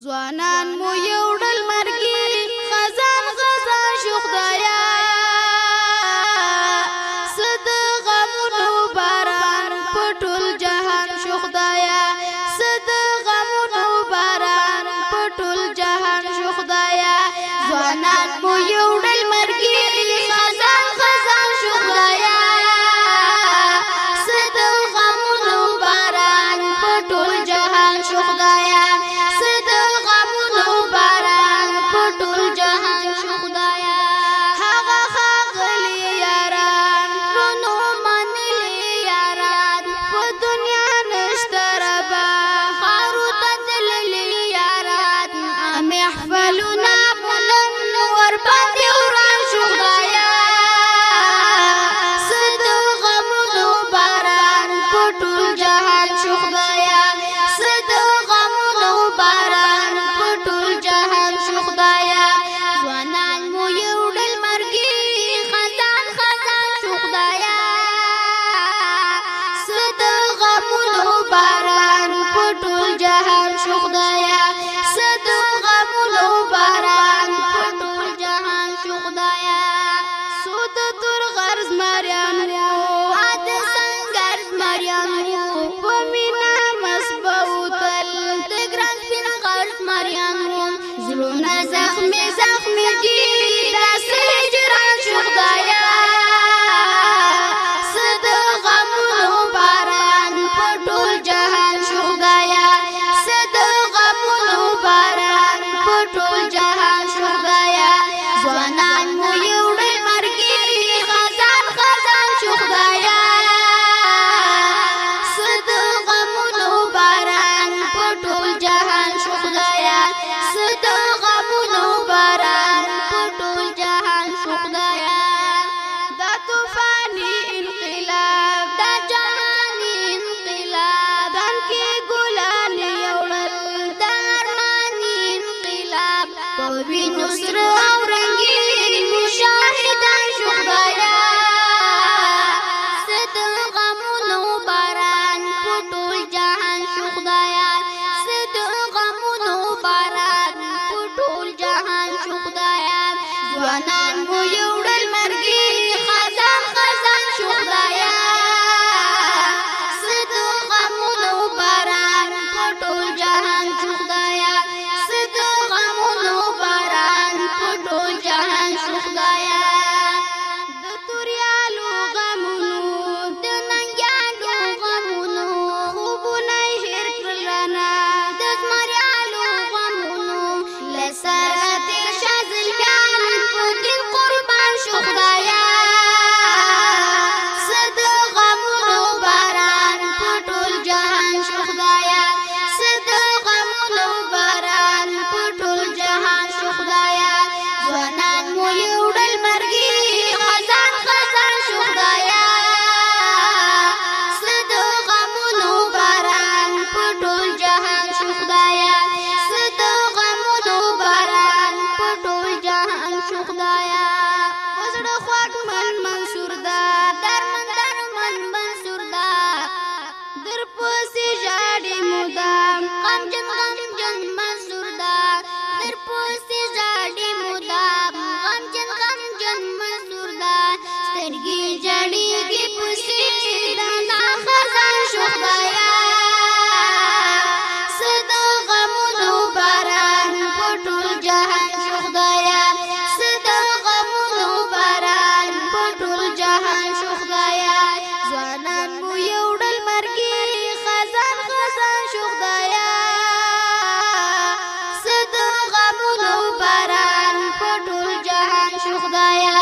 ځوانان مو یو ډول مرګي خزان خزان شو خدایا صد غمونو باران په ټول جهان شو خدایا صد غمونو باران په ټول جهان شو خدایا ځوانان مو یو ډول مرګي خزان خزان شو خدایا صد غمونو باران په ټول جهان شو خدایا زخمی زخمی کی دست هجران شو خدایا صد غمونو باران په ټول جهان شو خدایا صد غمونو باران په ټول جهان شو خدایا ځوانان مو یو ډول مرګي خزان خزان شو خدایا صد غمونو باران په ټول جهان شو خدایا صد نصر او رنگین مشاهدان شو خدایا صد غمونو باران په ټول جهان شو خدایا صد غمونو باران په ټول جهان شو خدایا ځوانان مو یو ډول مرګي خزان خزان شو خدایا صد غمونو باران په ټول جهان شو خدایا صد غمونو ټول جهان شو خدایا د توریالو غمونو د ننګیالو غمونو خوبونه هېر کړلنا د زمریالو غمونو له سره تېر شه زلمیان په دین قربان شو خدایا صد غمونو باران په ټول جهان شو خدایا صد غمونو باران په ټول جهان شو خدایا ځوانان مو یو ډول مرګي خزان خزان شو خدایا صد غمونو باران په ټول جهان شو خدایا صد غمونو باران په ټول جهان شو خدایا وزړه خوږ من منصور دا درمندان من منصور دا در پسې ژاړي مدام غمجن غمجن منصور دا در پسې ژاړي مدام غمجن غمجن منصور دا سترګې جړېږي پسې دا خزان شو خدایا صد غمونو باران په ټول جهان شو خدایا صد غمونو باران په ټول جهان شو خدایا ځوانان مو یو ډول مرګي خزان خزان شو خدایا صد غمونو باران په ټول جهان شو خدایا